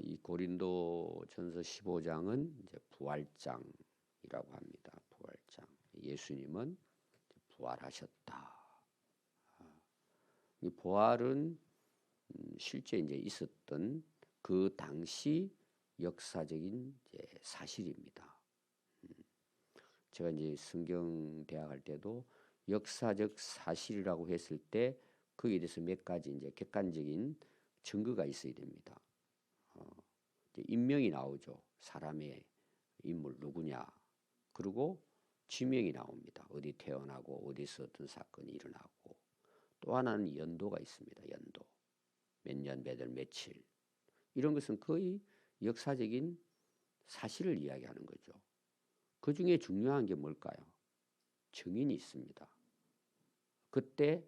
이 고린도전서 15장은 이제 부활장이라고 합니다. 부활장. 예수님은 부활하셨다. 이 부활은 실제 이제 있었던 그 당시 역사적인 이제 사실입니다. 제가 이제 성경 대학 할 때도 역사적 사실이라고 했을 때 거기에 대해서 몇 가지 이제 객관적인 증거가 있어야 됩니다. 이제 인명이 나오죠. 사람의 인물 누구냐. 그리고 지명이 나옵니다. 어디 태어나고 어디서 어떤 사건이 일어나고 또 하나는 연도가 있습니다. 연도. 몇 년, 몇 월, 며칠. 이런 것은 거의 역사적인 사실을 이야기하는 거죠. 그 중에 중요한 게 뭘까요? 증인이 있습니다. 그때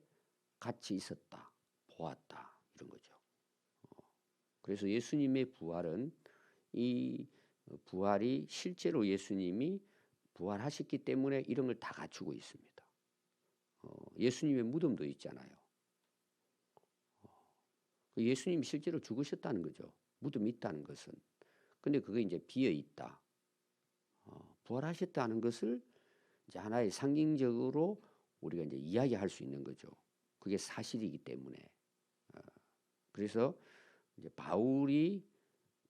같이 있었다, 보았다 이런 거죠. 그래서 예수님의 부활은 이 부활이 실제로 예수님이 부활하셨기 때문에 이런 걸 다 갖추고 있습니다. 예수님의 무덤도 있잖아요. 예수님이 실제로 죽으셨다는 거죠. 무덤이 있다는 것은. 근데 그게 이제 비어 있다. 부활하셨다는 것을 이제 하나의 상징적으로 우리가 이제 이야기할 수 있는 거죠. 그게 사실이기 때문에. 그래서 이제 바울이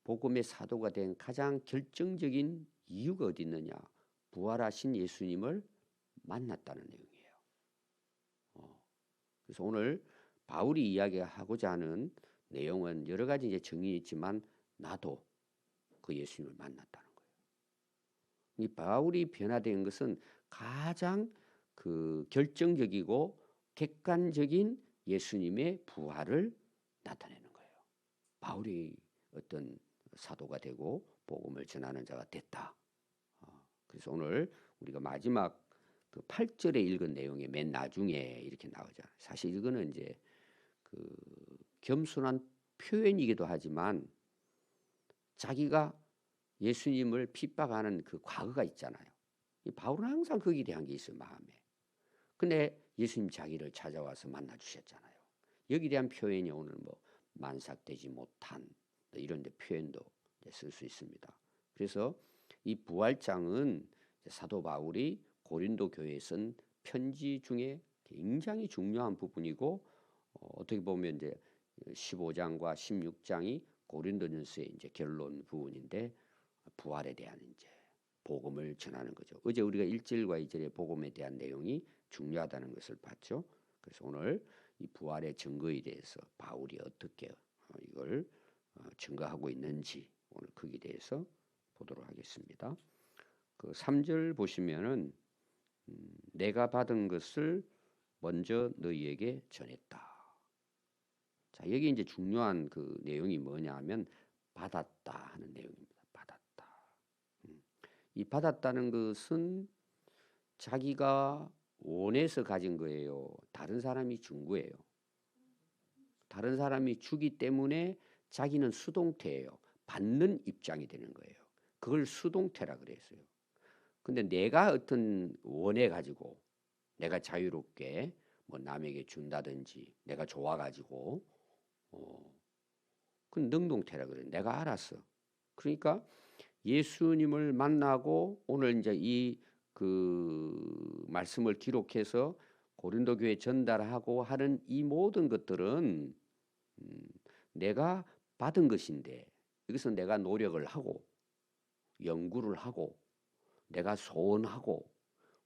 복음의 사도가 된 가장 결정적인 이유가 어디 있느냐? 부활하신 예수님을 만났다는 내용이에요. 그래서 오늘 바울이 이야기하고자 하는 내용은 여러 가지 이제 정의가 있지만 나도 그 예수님을 만났다는 거예요. 이 바울이 변화된 것은 가장 그 결정적이고 객관적인 예수님의 부활을 나타내는 거예요. 바울이 어떤 사도가 되고 복음을 전하는 자가 됐다. 그래서 오늘 우리가 마지막 그 8절에 읽은 내용의 맨 나중에 이렇게 나오잖아요. 사실 이거는 이제 그 겸손한 표현이기도 하지만 자기가 예수님을 핍박하는 그 과거가 있잖아요. 이 바울은 항상 거기에 대한 게 있어요, 마음에. 근데 예수님 자기를 찾아와서 만나 주셨잖아요. 여기에 대한 표현이 오늘 뭐 만삭되지 못한 이런 데 표현도 쓸 수 있습니다. 그래서 이 부활장은 사도 바울이 고린도 교회에 쓴 편지 중에 굉장히 중요한 부분이고 어떻게 보면 이제 15장과 16장이 고린도전서의 이제 결론 부분인데 부활에 대한 이제 복음을 전하는 거죠. 어제 우리가 1절과 2절의 복음에 대한 내용이 중요하다는 것을 봤죠. 그래서 오늘 이 부활의 증거에 대해서 바울이 어떻게 이걸 증거하고 있는지 오늘 거기에 대해서 보도록 하겠습니다. 그 3절 보시면은 내가 받은 것을 먼저 너희에게 전했다. 자, 여기 이제 중요한 그 내용이 뭐냐면 받았다 하는 내용입니다. 받았다. 이 받았다는 것은 자기가 원해서 가진 거예요. 다른 사람이 준 거예요. 다른 사람이 주기 때문에 자기는 수동태예요. 받는 입장이 되는 거예요. 그걸 수동태라 그랬어요. 근데 내가 어떤 원해 가지고 내가 자유롭게 뭐 남에게 준다든지 내가 좋아 가지고 그건 능동태라 그래요. 내가 알았어. 그러니까 예수님을 만나고 오늘 이제 이 그 말씀을 기록해서 고린도 교회에 전달하고 하는 이 모든 것들은 내가 받은 것인데 여기서 내가 노력을 하고 연구를 하고 내가 소원하고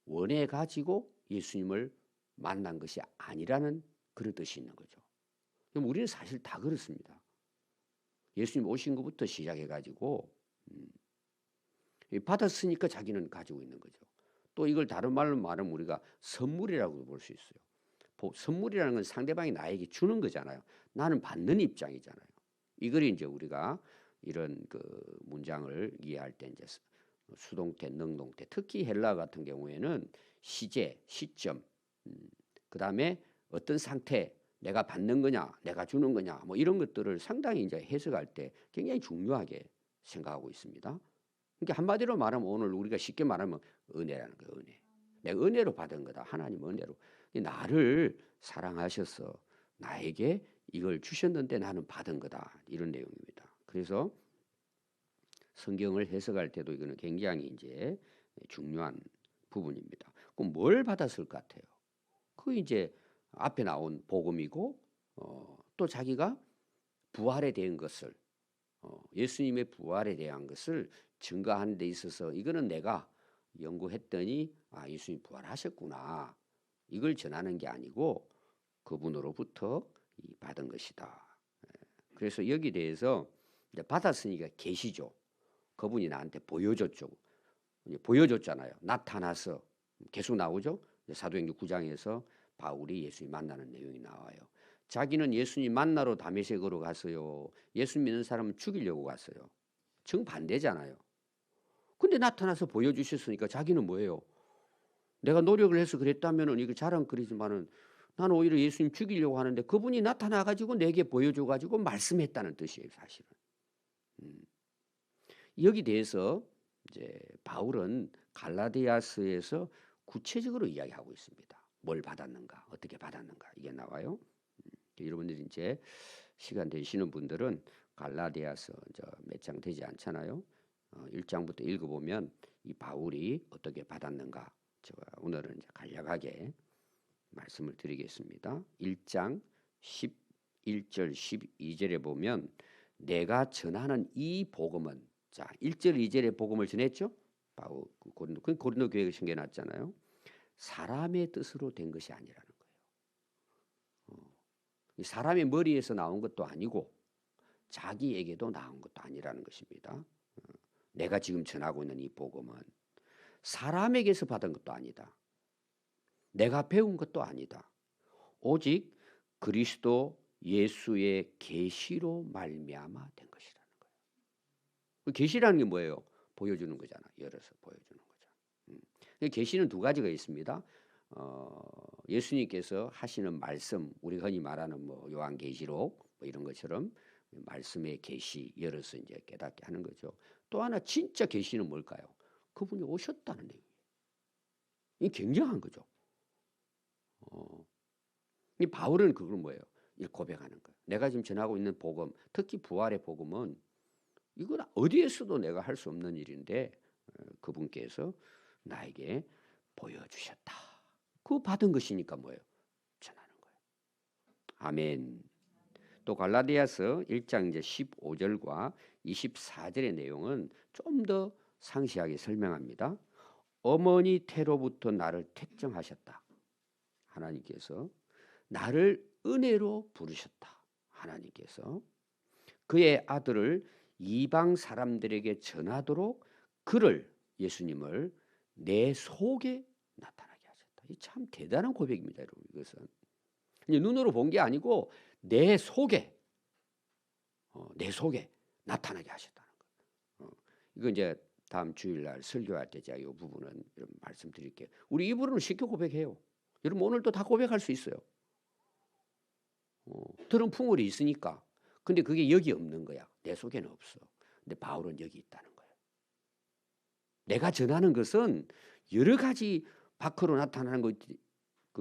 원해 가지고 예수님을 만난 것이 아니라는 그런 뜻이 있는 거죠. 그럼 우리는 사실 다 그렇습니다. 예수님 오신 것부터 시작해 가지고 받았으니까 자기는 가지고 있는 거죠. 또 이걸 다른 말로 말하면 우리가 선물이라고 볼 수 있어요. 선물이라는 건 상대방이 나에게 주는 거잖아요. 나는 받는 입장이잖아요. 이걸 이제 우리가 이런 그 문장을 이해할 때 이제 수동태, 능동태, 특히 헬라 같은 경우에는 시제, 시점, 그 다음에 어떤 상태, 내가 받는 거냐, 내가 주는 거냐, 뭐 이런 것들을 상당히 이제 해석할 때 굉장히 중요하게 생각하고 있습니다. 그러니까 한마디로 말하면 오늘 우리가 쉽게 말하면 은혜라는 거예요. 은혜. 내가 은혜로 받은 거다. 하나님 은혜로. 나를 사랑하셔서 나에게 이걸 주셨는데 나는 받은 거다. 이런 내용입니다. 그래서 성경을 해석할 때도 이거는 굉장히 이제 중요한 부분입니다. 그럼 뭘 받았을 것 같아요? 그 이제 앞에 나온 복음이고 또 자기가 부활에 대한 것을 예수님의 부활에 대한 것을 증거하는 데 있어서 이거는 내가 연구했더니 예수님 부활하셨구나. 이걸 전하는 게 아니고 그분으로부터 받은 것이다. 그래서 여기 대해서 이제 받았으니까 계시죠. 그분이 나한테 보여줬죠. 보여줬잖아요. 나타나서 계속 나오죠. 사도행전 9장에서 바울이 예수님 만나는 내용이 나와요. 자기는 예수님 만나러 다메섹으로 갔어요. 예수 믿는 사람은 죽이려고 갔어요. 정반대잖아요. 근데 나타나서 보여주셨으니까 자기는 뭐예요? 내가 노력을 해서 그랬다면 이거 자랑거리지만은 나는 오히려 예수님 죽이려고 하는데 그분이 나타나가지고 내게 보여줘가지고 말씀했다는 뜻이에요, 사실은. 여기 대해서 이제 바울은 갈라디아서에서 구체적으로 이야기하고 있습니다. 뭘 받았는가, 어떻게 받았는가 이게 나와요. 여러분들이 이제 시간 되시는 분들은 갈라디아서 몇 장 되지 않잖아요. 1장부터 읽어보면 이 바울이 어떻게 받았는가 제가 오늘은 이제 간략하게 말씀을 드리겠습니다. 1장 11절 12절에 보면 내가 전하는 이 복음은 자 1절 2절의 복음을 전했죠. 바울 고린도 교회에 생겨났잖아요. 사람의 뜻으로 된 것이 아니라는 거예요. 사람의 머리에서 나온 것도 아니고 자기에게도 나온 것도 아니라는 것입니다. 내가 지금 전하고 있는 이 복음은 사람에게서 받은 것도 아니다. 내가 배운 것도 아니다. 오직 그리스도 예수의 계시로 말미암아 된 것이라는 거예요. 계시라는 게 뭐예요? 보여주는 거잖아. 열어서 보여주는 거죠. 계시는 두 가지가 있습니다. 예수님께서 하시는 말씀, 우리 흔히 말하는 뭐 요한계시록 뭐 이런 것처럼 말씀의 계시 열어서 이제 깨닫게 하는 거죠. 또 하나 진짜 계시는 뭘까요? 그분이 오셨다는 얘기예요. 이 굉장한 거죠. 이 바울은 그걸 뭐예요? 고백하는 거예요. 내가 지금 전하고 있는 복음, 특히 부활의 복음은 이건 어디에서도 내가 할 수 없는 일인데 그분께서 나에게 보여주셨다. 그 받은 것이니까 뭐예요? 전하는 거예요. 아멘. 또 갈라디아서 1장 이제 15절과 24절의 내용은 좀 더 상세하게 설명합니다. 어머니 태로부터 나를 택정하셨다. 하나님께서 나를 은혜로 부르셨다. 하나님께서 그의 아들을 이방 사람들에게 전하도록 그를 예수님을 내 속에 나타나게 하셨다. 이 참 대단한 고백입니다, 여러분. 이것은 눈으로 본 게 아니고 내 속에 나타나게 하셨다는 거예요. 이거 이제 다음 주일날 설교할 때 제가 이 부분은 말씀드릴게요. 우리 입으로는 쉽게 고백해요. 여러분 오늘도 다 고백할 수 있어요. 들은 풍월이 있으니까. 근데 그게 여기 없는 거야. 내 속에는 없어. 근데 바울은 여기 있다는 거예요. 내가 전하는 것은 여러 가지 밖으로 나타나는 거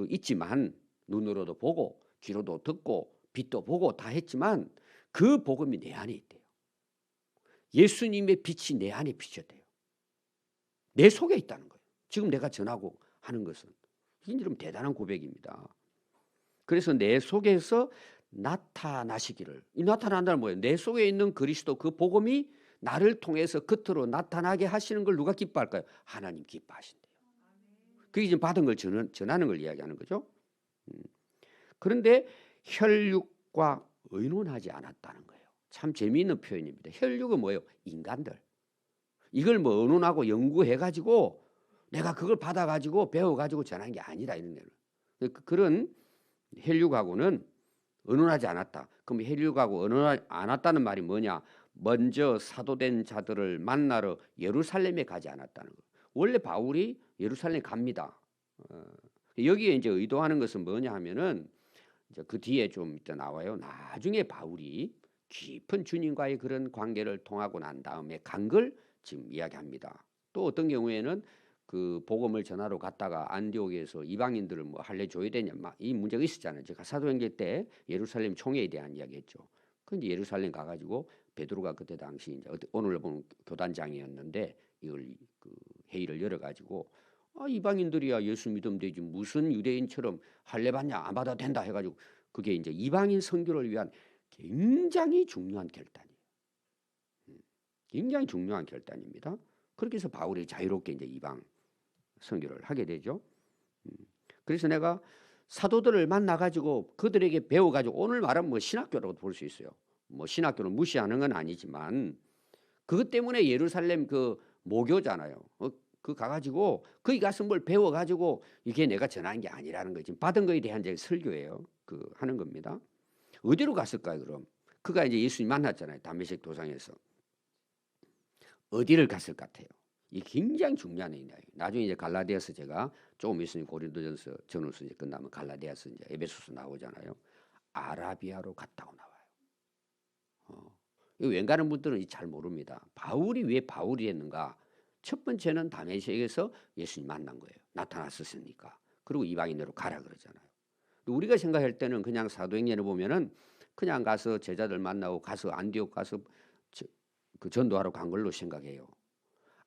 있지만 눈으로도 보고 귀로도 듣고 빛도 보고 다 했지만 그 복음이 내 안에 있대요. 예수님의 빛이 내 안에 비쳤대요. 내 속에 있다는 거예요. 지금 내가 전하고 하는 것은. 이게 좀 대단한 고백입니다. 그래서 내 속에서 나타나시기를. 이 나타난다는 뭐예요? 내 속에 있는 그리스도 그 복음이 나를 통해서 겉으로 나타나게 하시는 걸 누가 기뻐할까요? 하나님 기뻐하신대요. 그게 지금 받은 걸 전하는 걸 이야기하는 거죠. 그런데 혈육과 의논하지 않았다는 거예요. 참 재미있는 표현입니다. 혈육은 뭐예요? 인간들. 이걸 뭐 의논하고 연구해가지고 내가 그걸 받아가지고 배워가지고 전한 게 아니라 이런 거예요. 그런 혈육하고는 의논하지 않았다. 그럼 혈육하고 의논하지 않았다는 말이 뭐냐? 먼저 사도된 자들을 만나러 예루살렘에 가지 않았다는 거예요. 원래 바울이 예루살렘에 갑니다. 여기에 이제 의도하는 것은 뭐냐 하면은 이제 그 뒤에 좀 이따 나와요. 나중에 바울이 깊은 주님과의 그런 관계를 통하고 난 다음에 간 걸 지금 이야기합니다. 또 어떤 경우에는 그 복음을 전하러 갔다가 안디옥에서 이방인들을 뭐 할례줘야 되냐 이 문제가 있었잖아요. 제가 사도행전 때 예루살렘 총회에 대한 이야기했죠. 근데 예루살렘 가가지고 베드로가 그때 당시 이제 오늘 보면 교단장이었는데 이걸 그 회의를 열어가지고 이방인들이야 예수 믿으면 되지 무슨 유대인처럼 할례 받냐 안 받아도 된다 해가지고 그게 이제 이방인 선교를 위한 굉장히 중요한 결단이에요. 굉장히 중요한 결단입니다. 그렇게 해서 바울이 자유롭게 이제 이방 선교를 하게 되죠. 그래서 내가 사도들을 만나가지고 그들에게 배워가지고 오늘 말하면 뭐 신학교라고 볼 수 있어요. 뭐 신학교를 무시하는 건 아니지만 그것 때문에 예루살렘 그 모교잖아요. 그 가가지고 거기 가서 뭘 배워가지고 이게 내가 전하는 게 아니라는 거지. 받은 거에 대한 이제 설교예요. 그 하는 겁니다. 어디로 갔을까요? 그럼 그가 이제 예수님 만났잖아요. 다메섹 도상에서 어디를 갔을 것 같아요? 이 굉장히 중요한 얘기예요. 나중에 이제 갈라디아서 제가 조금 있으면 고린도전서 전후서 이제 끝나면 갈라디아서 이제 에베소서 나오잖아요. 아라비아로 갔다고 나와요. 이 웬가는 분들은 잘 모릅니다. 바울이 왜 바울이 했는가? 첫 번째는 다메섹에서 예수님 만난 거예요. 나타났었으니까. 그리고 이방인으로 가라 그러잖아요. 우리가 생각할 때는 그냥 사도행전을 보면은 그냥 가서 제자들 만나고 가서 안디옥 가서 그 전도하러 간 걸로 생각해요.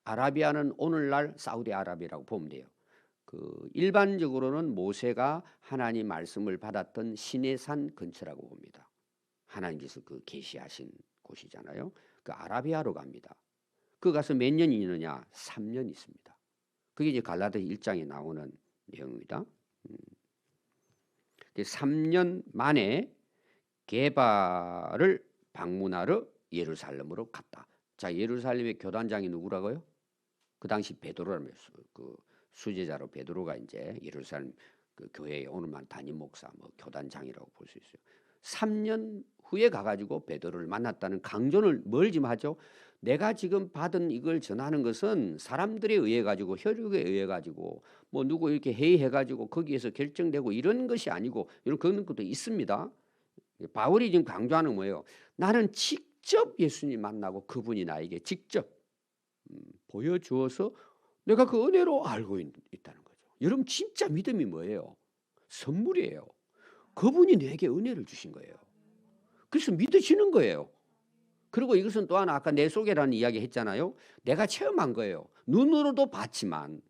아라비아는 오늘날 사우디아라비아라고 보면 돼요. 그 일반적으로는 모세가 하나님 말씀을 받았던 시내산 근처라고 봅니다. 하나님께서 그 계시하신 곳이잖아요. 그 아라비아로 갑니다. 그 가서 몇 년이 있느냐? 3년 있습니다. 그게 이제 갈라디아 1장에 나오는 내용입니다. 3년 만에 게바를 방문하러 예루살렘으로 갔다. 자, 예루살렘의 교단장이 누구라고요? 그 당시 베드로라며 그 수제자로 베드로가 이제 예루살렘 그 교회의 오늘만 담임 목사 뭐 교단장이라고 볼 수 있어요. 3년 후에 가가지고 베드로를 만났다는 강조를 뭘 좀 하죠? 내가 지금 받은 이걸 전하는 것은 사람들에 의해 가지고 혈육에 의해 가지고 뭐 누구 이렇게 회의해 가지고 거기에서 결정되고 이런 것이 아니고 이런 그런 것도 있습니다. 바울이 지금 강조하는 뭐예요? 나는 직접 예수님 만나고 그분이 나에게 직접 보여주어서 내가 그 은혜로 알고 있다는 거죠. 여러분 진짜 믿음이 뭐예요? 선물이에요. 그분이 내게 은혜를 주신 거예요. 그래서 믿어지는 거예요. 그리고 이것은 또한 아까 내 속에라는 이야기 했잖아요. 내가 체험한 거예요. 눈으로도 봤지만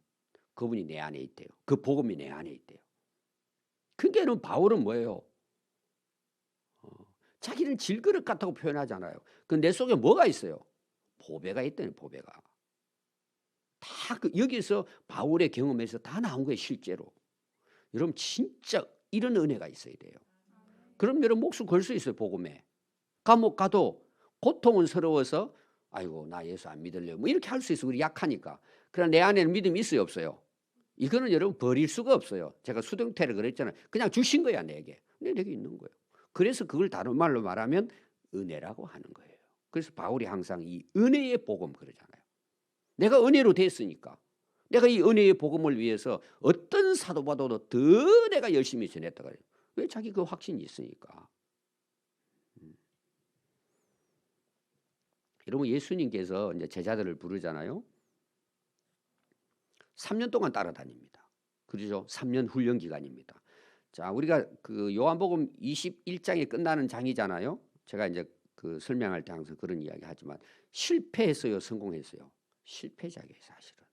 그분이 내 안에 있대요. 그 복음이 내 안에 있대요. 그게는 바울은 뭐예요? 자기는 질그릇 같다고 표현하잖아요. 그 내 속에 뭐가 있어요? 보배가 있다는 보배가. 다 여기서 바울의 경험에서 다 나온 거예요. 실제로. 여러분 진짜 이런 은혜가 있어야 돼요. 그럼 여러분 목숨 걸 수 있어요. 복음에. 감옥 가도 고통은 서러워서 아이고 나 예수 안 믿을래요. 뭐 이렇게 할 수 있어. 우리 약하니까. 그러나 내 안에는 믿음이 있어요. 없어요? 이거는 여러분 버릴 수가 없어요. 제가 수동태를 그랬잖아요. 그냥 주신 거야 내게. 근데 내게 있는 거예요. 그래서 그걸 다른 말로 말하면 은혜라고 하는 거예요. 그래서 바울이 항상 이 은혜의 복음 그러잖아요. 내가 은혜로 됐으니까. 내가 이 은혜의 복음을 위해서 어떤 사도보다도 더 내가 열심히 전했다 그래요. 왜? 자기 그 확신이 있으니까. 여러분 예수님께서 이제 제자들을 부르잖아요. 3년 동안 따라다닙니다. 그렇죠? 3년 훈련 기간입니다. 자, 우리가 그 요한복음 21장에 끝나는 장이잖아요. 제가 이제 그 설명할 때 항상 그런 이야기 하지만 실패했어요, 성공했어요? 실패작이에요, 사실은.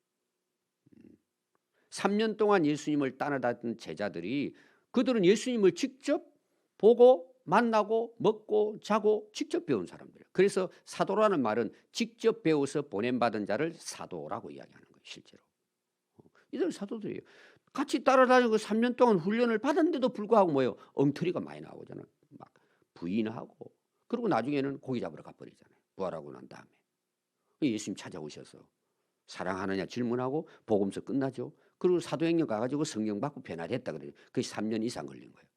3년 동안 예수님을 따라다니는 제자들이 그들은 예수님을 직접 보고 만나고 먹고 자고 직접 배운 사람들이에요. 그래서 사도라는 말은 직접 배워서 보냄받은 자를 사도라고 이야기하는 거예요. 실제로. 이들은 사도들이에요. 같이 따라다니고 3년 동안 훈련을 받았는데도 불구하고 뭐예요? 엉터리가 많이 나오잖아요. 막 부인하고 그리고 나중에는 고기 잡으러 가버리잖아요. 부활하고 난 다음에. 예수님 찾아오셔서 사랑하느냐 질문하고 복음서 끝나죠. 그리고 사도행전 가가지고 성령 받고 변화됐다 그래요. 그게 3년 이상 걸린 거예요.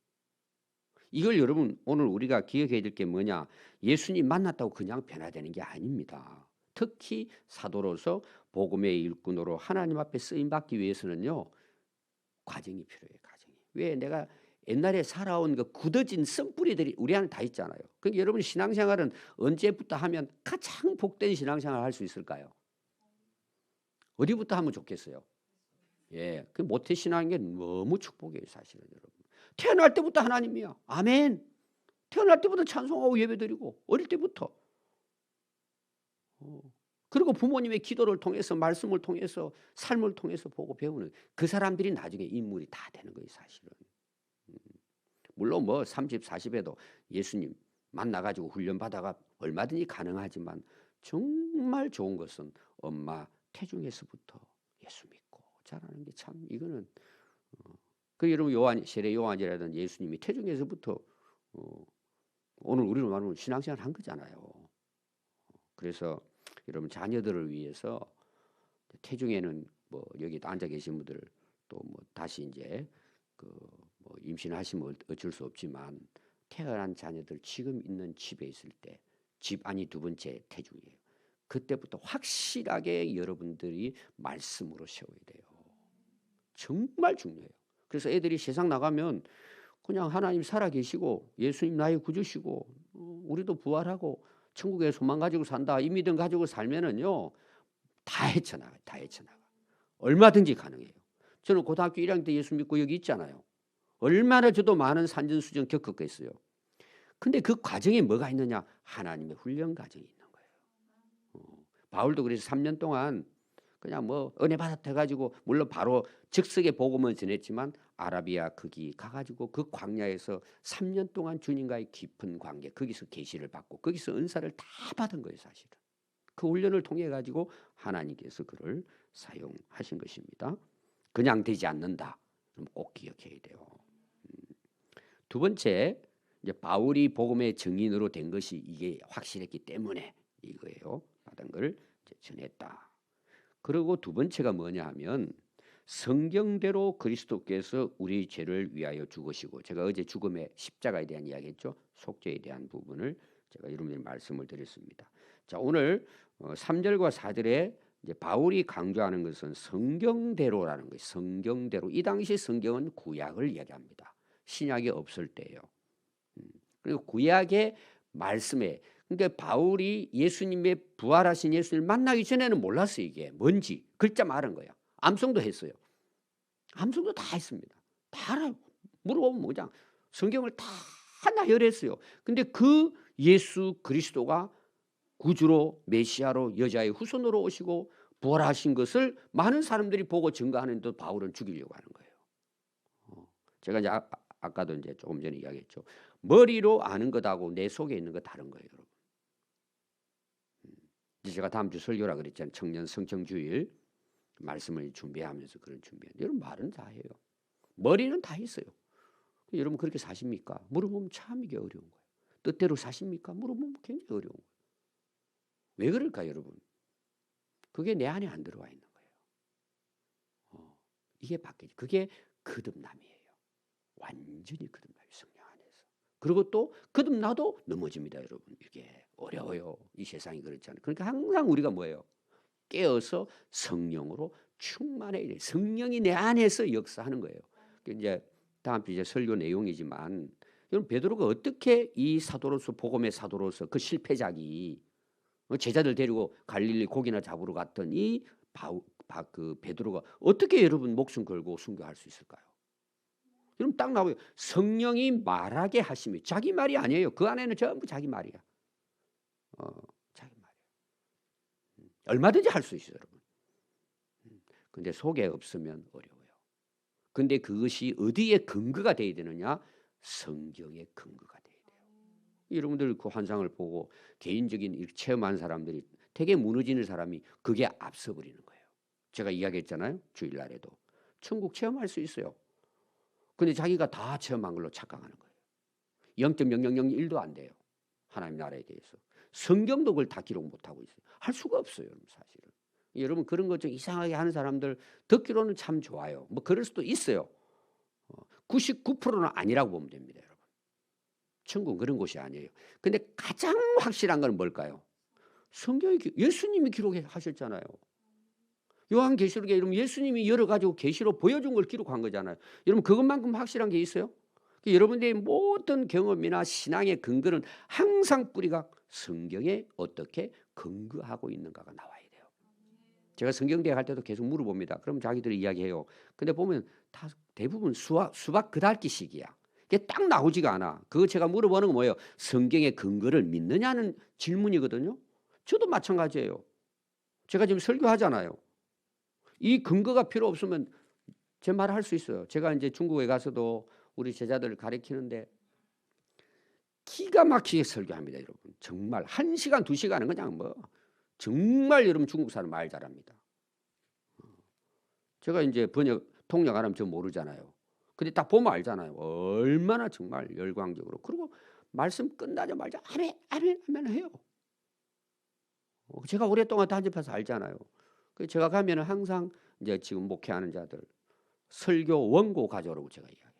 이걸 여러분 오늘 우리가 기억해야 될 게 뭐냐? 예수님 만났다고 그냥 변화되는 게 아닙니다. 특히 사도로서 복음의 일꾼으로 하나님 앞에 쓰임받기 위해서는요. 과정이 필요해요. 과정이. 왜? 내가 옛날에 살아온 그 굳어진 씀뿌리들이 우리 안에 다 있잖아요. 그러니까 여러분 신앙생활은 언제부터 하면 가장 복된 신앙생활을 할 수 있을까요? 어디부터 하면 좋겠어요? 예, 그 모태신앙인 게 너무 축복이에요. 사실은 여러분. 태어날 때부터 하나님이야. 아멘. 태어날 때부터 찬송하고 예배드리고 어릴 때부터. 그리고 부모님의 기도를 통해서 말씀을 통해서 삶을 통해서 보고 배우는 그 사람들이 나중에 인물이 다 되는 거예요 사실은. 물론 뭐 30, 40에도 예수님 만나가지고 훈련받아가 얼마든지 가능하지만 정말 좋은 것은 엄마 태중에서부터 예수 믿고 자라는 게 참 이거는 그 여러분 세례 요한이라든 예수님이 태중에서부터 오늘 우리로 말하면 신앙생활 한 거잖아요. 그래서 여러분 자녀들을 위해서 태중에는 뭐 여기 앉아 계신 분들 또 뭐 다시 이제 뭐 임신하시면 어쩔 수 없지만 태어난 자녀들 지금 있는 집에 있을 때 집안이 두 번째 태중이에요. 그때부터 확실하게 여러분들이 말씀으로 세워야 돼요. 정말 중요해요. 그래서 애들이 세상 나가면 그냥 하나님 살아계시고 예수님 나의 구주시고 우리도 부활하고 천국에 소망 가지고 산다 이 믿음 가지고 살면은요 다 헤쳐나가요. 다 헤쳐나가. 얼마든지 가능해요. 저는 고등학교 1학년 때 예수 믿고 여기 있잖아요. 얼마나 저도 많은 산전수전 겪었겠어요. 근데 그 과정에 뭐가 있느냐? 하나님의 훈련 과정이 있는 거예요. 바울도 그래서 3년 동안 그냥 뭐 은혜 받았해가지고 물론 바로 즉석에 복음을 전했지만 아라비아 거기 가가지고 그 광야에서 3년 동안 주님과의 깊은 관계 거기서 계시를 받고 거기서 은사를 다 받은 거예요 사실은. 그 훈련을 통해 가지고 하나님께서 그를 사용하신 것입니다. 그냥 되지 않는다. 그럼 꼭 기억해야 돼요. 두 번째 이제 바울이 복음의 증인으로 된 것이 이게 확실했기 때문에 이거예요. 받은 걸 전했다. 그리고 두 번째가 뭐냐 하면 성경대로 그리스도께서 우리 죄를 위하여 죽으시고 제가 어제 죽음의 십자가에 대한 이야기했죠. 속죄에 대한 부분을 제가 여러분들이 말씀을 드렸습니다. 자 오늘 3절과 4절에 이제 바울이 강조하는 것은 성경대로라는 거예요. 성경대로. 이 당시 성경은 구약을 이야기합니다. 신약이 없을 때예요. 그리고 구약의 말씀에 그러니까 바울이 예수님의 부활하신 예수님을 만나기 전에는 몰랐어요. 이게 뭔지. 글자 말한 거예요. 암송도 했어요. 암송도 다 했습니다. 다 알아요. 물어보면 뭐냐. 성경을 다 나열했어요. 근데 그 예수 그리스도가 구주로 메시아로 여자의 후손으로 오시고 부활하신 것을 많은 사람들이 보고 증거하는데도 바울은 죽이려고 하는 거예요. 제가 이제 아까도 이제 조금 전에 이야기했죠. 머리로 아는 것하고 내 속에 있는 거 다른 거예요, 여러분. 제가 다음 주 설교라 그랬잖아요. 청년 성청주일 말씀을 준비하면서 그런 준비했는데 여러분 말은 다 해요. 머리는 다 했어요. 여러분 그렇게 사십니까? 물어보면 참 이게 어려운 거예요. 뜻대로 사십니까? 물어보면 굉장히 어려운 거예요. 왜 그럴까 여러분? 그게 내 안에 안 들어와 있는 거예요. 이게 바뀌지. 그게 거듭남이에요. 완전히 거듭나요. 성령 안에서. 그리고 또 거듭나도 넘어집니다. 여러분. 이게 어려워요. 이 세상이 그렇잖아요. 그러니까 항상 우리가 뭐예요? 깨어서 성령으로 충만해야 돼요. 성령이 내 안에서 역사하는 거예요. 이제 다음 주 이제 설교 내용이지만 여러분 베드로가 어떻게 이 사도로서 복음의 사도로서 그 실패작이 제자들 데리고 갈릴리 고기나 잡으러 갔던 이 그 베드로가 어떻게 여러분 목숨 걸고 순교할 수 있을까요? 여러분 딱 나와요. 성령이 말하게 하심이 자기 말이 아니에요. 그 안에는 전부 자기 말이야. 자기 말이야. 얼마든지 할 수 있어요, 여러분. 근데 속에 없으면 어려워요. 근데 그것이 어디에 근거가 돼야 되느냐? 성경의 근거가 돼야 돼요. 여러분들 그 환상을 보고 개인적인 이렇게 체험한 사람들이 되게 무너지는 사람이 그게 앞서 버리는 거예요. 제가 이야기했잖아요. 주일날에도. 천국 체험할 수 있어요. 근데 자기가 다 체험한 걸로 착각하는 거예요. 0.0001도 안 돼요. 하나님 나라에 대해서. 성경도 그걸 다 기록 못하고 있어요. 할 수가 없어요. 여러분 사실은. 여러분 그런 것 좀 이상하게 하는 사람들 듣기로는 참 좋아요. 뭐 그럴 수도 있어요. 99%는 아니라고 보면 됩니다. 여러분. 천국은 그런 곳이 아니에요. 근데 가장 확실한 건 뭘까요? 성경이 예수님이 기록하셨잖아요. 요한계시록에 여러분 예수님이 여러 가지고 계시로 보여준 걸 기록한 거잖아요. 여러분 그것만큼 확실한 게 있어요? 여러분들의 모든 경험이나 신앙의 근거는 항상 뿌리가 성경에 어떻게 근거하고 있는가가 나와야 돼요. 제가 성경대학 할 때도 계속 물어봅니다. 그럼 자기들이 이야기해요. 근데 보면 다 대부분 수박 그달기식이야. 이게 딱 나오지가 않아. 그거 제가 물어보는 건 뭐예요? 성경의 근거를 믿느냐는 질문이거든요. 저도 마찬가지예요. 제가 지금 설교하잖아요. 이 근거가 필요 없으면 제 말을 할 수 있어요. 제가 이제 중국에 가서도 우리 제자들을 가르치는데 기가 막히게 설교합니다, 여러분. 정말 1시간, 2시간은 그냥 뭐 정말 여러분 중국 사람 말 잘합니다. 제가 이제 통역 안 하면 저 모르잖아요. 근데 딱 보면 알잖아요. 얼마나 정말 열광적으로. 그리고 말씀 끝나자마자 아멘, 아멘, 아멘 해요. 제가 오랫동안 단접해서 알잖아요. 그래서 제가 가면은 항상 이제 지금 목회하는 자들 설교 원고 가져오라고 제가 이야기해요.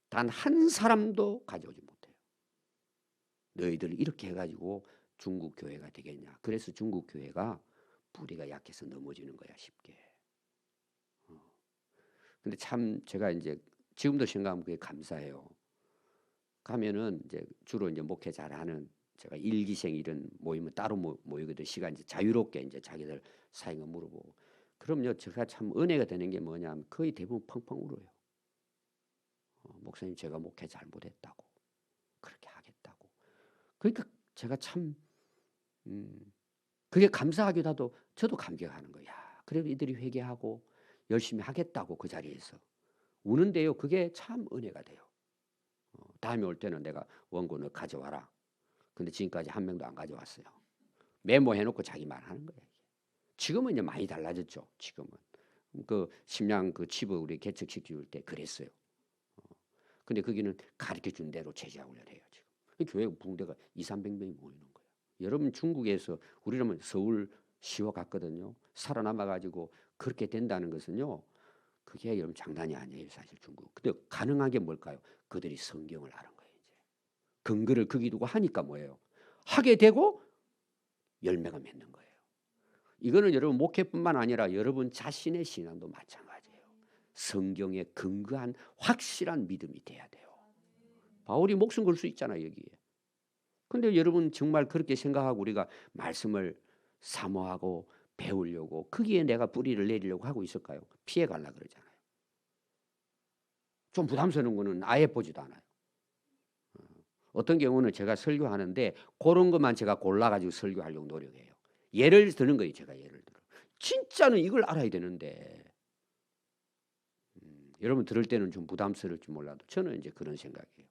단 한 사람도 가져오지 못해요. 너희들 이렇게 해가지고 중국 교회가 되겠냐. 그래서 중국 교회가 뿌리가 약해서 넘어지는 거야, 쉽게. 근데 참 제가 이제 지금도 생각하면 그게 감사해요. 가면은 이제 주로 이제 목회 잘하는 제가 일기생 이런 모임은 따로 모이거든. 시간 이제 자유롭게 이제 자기들 사행을 물어보고. 그럼요, 제가 참 은혜가 되는 게 뭐냐면 거의 대부분 펑펑 울어요. 목사님 제가 목회 잘못했다고, 그렇게 하겠다고. 그러니까 제가 참 그게 감사하기도 하도 저도 감격하는 거야. 그래도 이들이 회개하고 열심히 하겠다고 그 자리에서 우는데요. 그게 참 은혜가 돼요. 다음에 올 때는 내가 원고를 가져와라. 근데 지금까지 한 명도 안 가져왔어요. 메모해놓고 자기 말하는 거예요. 지금은 이제 많이 달라졌죠. 지금은 그 심양 그 치부 우리 개척시킬 때 그랬어요. 근데 거기는 가르쳐 준 대로 제자 훈련해요. 지금 교회 붕대가 200~300명이 모이는 거예요. 여러분 중국에서 우리라면 서울 시와 갔거든요. 살아남아가지고 그렇게 된다는 것은요. 그게 여러분 장난이 아니에요. 사실 중국. 근데 가능한 게 뭘까요? 그들이 성경을 아는 거예요. 이제 근거를 거기 두고 하니까 뭐예요? 하게 되고 열매가 맺는 거예요. 이거는 여러분 목회뿐만 아니라 여러분 자신의 신앙도 마찬가지예요. 성경에 근거한 확실한 믿음이 돼야 돼요. 바울이 목숨 걸 수 있잖아요, 여기에. 근데 여러분 정말 그렇게 생각하고 우리가 말씀을 사모하고 배우려고 거기에 내가 뿌리를 내리려고 하고 있을까요? 피해 가려고 그러잖아요. 좀 부담스러운 거는 아예 보지도 않아요. 어떤 경우는 제가 설교하는데 그런 것만 제가 골라가지고 설교하려고 노력해요. 예를 드는 거예요. 제가 예를 들어. 진짜는 이걸 알아야 되는데 여러분 들을 때는 좀 부담스러울지 몰라도 저는 이제 그런 생각이에요.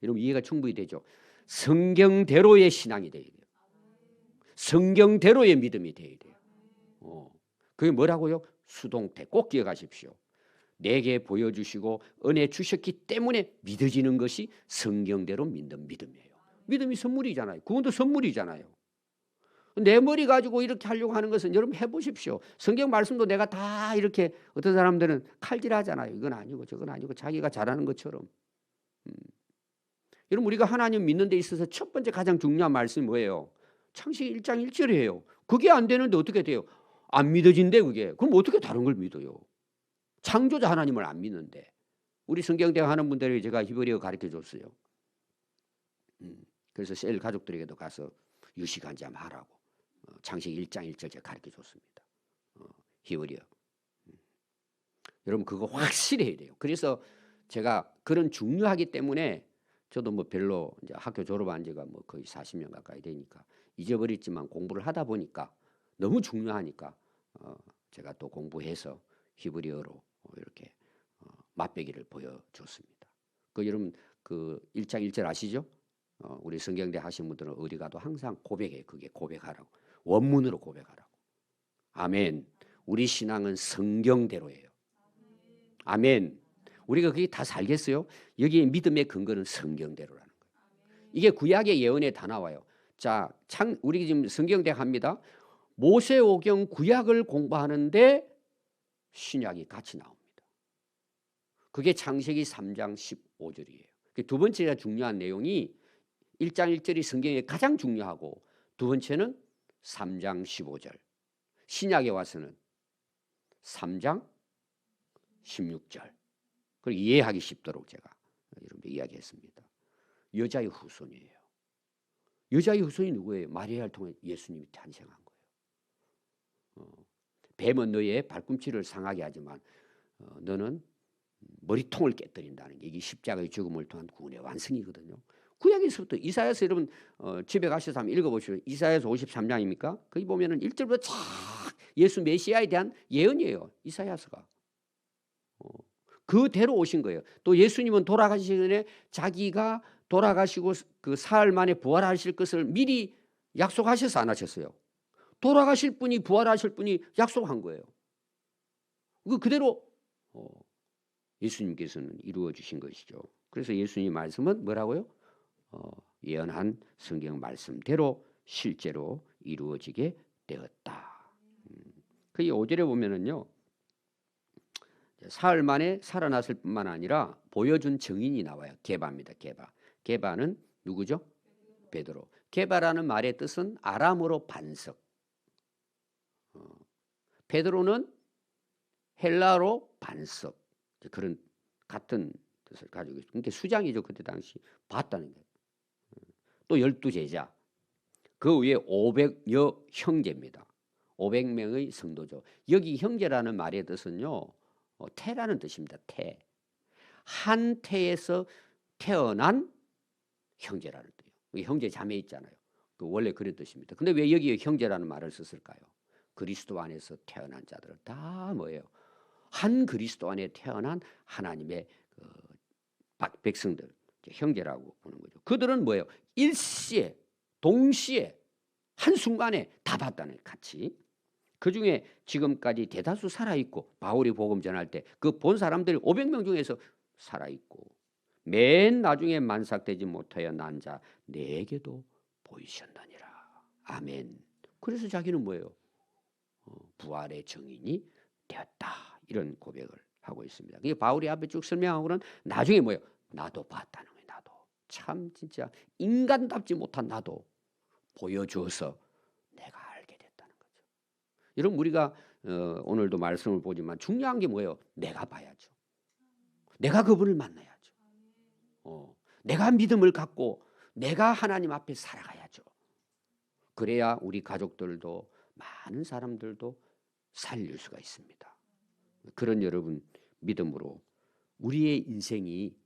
여러분 이해가 충분히 되죠? 성경대로의 신앙이 돼야 돼요. 성경대로의 믿음이 돼야 돼요. 그게 뭐라고요? 수동태 꼭 기억하십시오. 내게 보여주시고 은혜 주셨기 때문에 믿어지는 것이 성경대로 믿는 믿음이에요. 믿음이 선물이잖아요. 그것도 선물이잖아요. 내 머리 가지고 이렇게 하려고 하는 것은 여러분 해보십시오. 성경 말씀도 내가 다 이렇게 어떤 사람들은 칼질하잖아요. 이건 아니고 저건 아니고 자기가 잘하는 것처럼. 여러분 우리가 하나님 믿는 데 있어서 첫 번째 가장 중요한 말씀이 뭐예요? 창세기 1장 1절이에요. 그게 안 되는데 어떻게 돼요? 안 믿어진대 그게. 그럼 어떻게 다른 걸 믿어요? 창조자 하나님을 안 믿는데. 우리 성경대학 하는 분들에게 제가 히브리어 가르쳐 줬어요. 그래서 셀 가족들에게도 가서 유식한지 한번 하라고. 창세기 1장 1절 제가 가르쳐 줬습니다. 히브리어. 여러분 그거 확실히 해야 돼요. 그래서 제가 그런 중요하기 때문에 저도 뭐 별로 이제 학교 졸업한 지가 뭐 거의 40년 가까이 되니까 잊어버렸지만 공부를 하다 보니까 너무 중요하니까 제가 또 공부해서 히브리어로 이렇게 맛배기를 보여줬습니다. 그 여러분 그 1장 1절 아시죠? 우리 성경대 하신 분들은 어디 가도 항상 고백해요. 그게 고백하라고. 원문으로 고백하라고. 아멘. 우리 신앙은 성경대로예요. 아멘. 우리가 그게 다 살겠어요? 여기에 믿음의 근거는 성경대로라는 거예요. 이게 구약의 예언에 다 나와요. 자, 우리 지금 성경대학 합니다. 모세오경 구약을 공부하는데 신약이 같이 나옵니다. 그게 창세기 3장 15절이에요. 두 번째가 중요한 내용이 1장 1절이 성경에 가장 중요하고 두 번째는 3장 15절. 신약에 와서는 3장 16절. 그리고 이해하기 쉽도록 제가 여러분들 이야기했습니다. 여자의 후손이에요. 여자의 후손이 누구예요? 마리아를 통해 예수님이 탄생한 거예요. 뱀은 너의 발꿈치를 상하게 하지만 너는 머리통을 깨뜨린다는 게 이게 십자가의 죽음을 통한 구원의 완성이거든요. 구약에서부터 이사야서 여러분 집에 가셔서 한번 읽어보시죠. 이사야서 53장입니까? 거기 보면은 1절부터 쫙 예수 메시아에 대한 예언이에요. 이사야서가. 그대로 오신 거예요. 또 예수님은 돌아가시기 전에 자기가 돌아가시고 그 사흘 만에 부활하실 것을 미리 약속하셔서 안 하셨어요. 돌아가실 분이 부활하실 분이 약속한 거예요. 그 그대로 예수님께서는 이루어 주신 것이죠. 그래서 예수님 말씀은 뭐라고요? 예언한 성경 말씀대로 실제로 이루어지게 되었다. 그 5절에 보면은요. 사흘 만에 살아났을 뿐만 아니라 보여준 증인이 나와요. 게바입니다. 게바. 게바는 누구죠? 베드로. 게바라는 말의 뜻은 아람어로 반석. 베드로는 헬라어로 반석. 그런 같은 뜻을 가지고 있어요. 그러니까 수장이죠. 그때 당시 봤다는 거예요. 또 12제자. 그 위에 500여 형제입니다. 500명의 성도죠. 여기 형제라는 말의 뜻은요. 태라는 뜻입니다. 태. 한 태에서 태어난 형제라는 뜻이에요. 형제 자매 있잖아요. 그 원래 그런 뜻입니다. 근데 왜 여기에 형제라는 말을 썼을까요? 그리스도 안에서 태어난 자들은 다 뭐예요? 한 그리스도 안에 태어난 하나님의 백성들, 형제라고 보는 거죠. 그들은 뭐예요? 일시에 동시에 한순간에 다 봤다는 같이. 그중에 지금까지 대다수 살아있고 바울이 복음 전할 때 그 본 사람들이 500명 중에서 살아있고 맨 나중에 만삭되지 못하여 난 자 내게도 보이셨느니라. 아멘. 그래서 자기는 뭐예요? 부활의 증인이 되었다. 이런 고백을 하고 있습니다. 그게 바울이 앞에 쭉 설명하고는 나중에 뭐예요? 나도 봤다는 거예요. 나도. 참 진짜 인간답지 못한 나도 보여줘서 내가 알게 됐다는 거죠. 여러분 우리가 오늘도 말씀을 보지만 중요한 게 뭐예요? 내가 봐야죠. 내가 그분을 만나야죠. 내가 믿음을 갖고 내가 하나님 앞에 살아가야죠. 그래야 우리 가족들도 많은 사람들도 살릴 수가 있습니다. 그런 여러분 믿음으로 우리의 인생이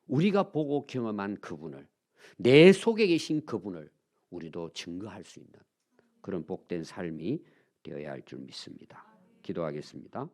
우리가 보고 경험한 그분을 내 속에 계신 그분을 우리도 증거할 수 있는 그런 복된 삶이 되어야 할 줄 믿습니다. 기도하겠습니다.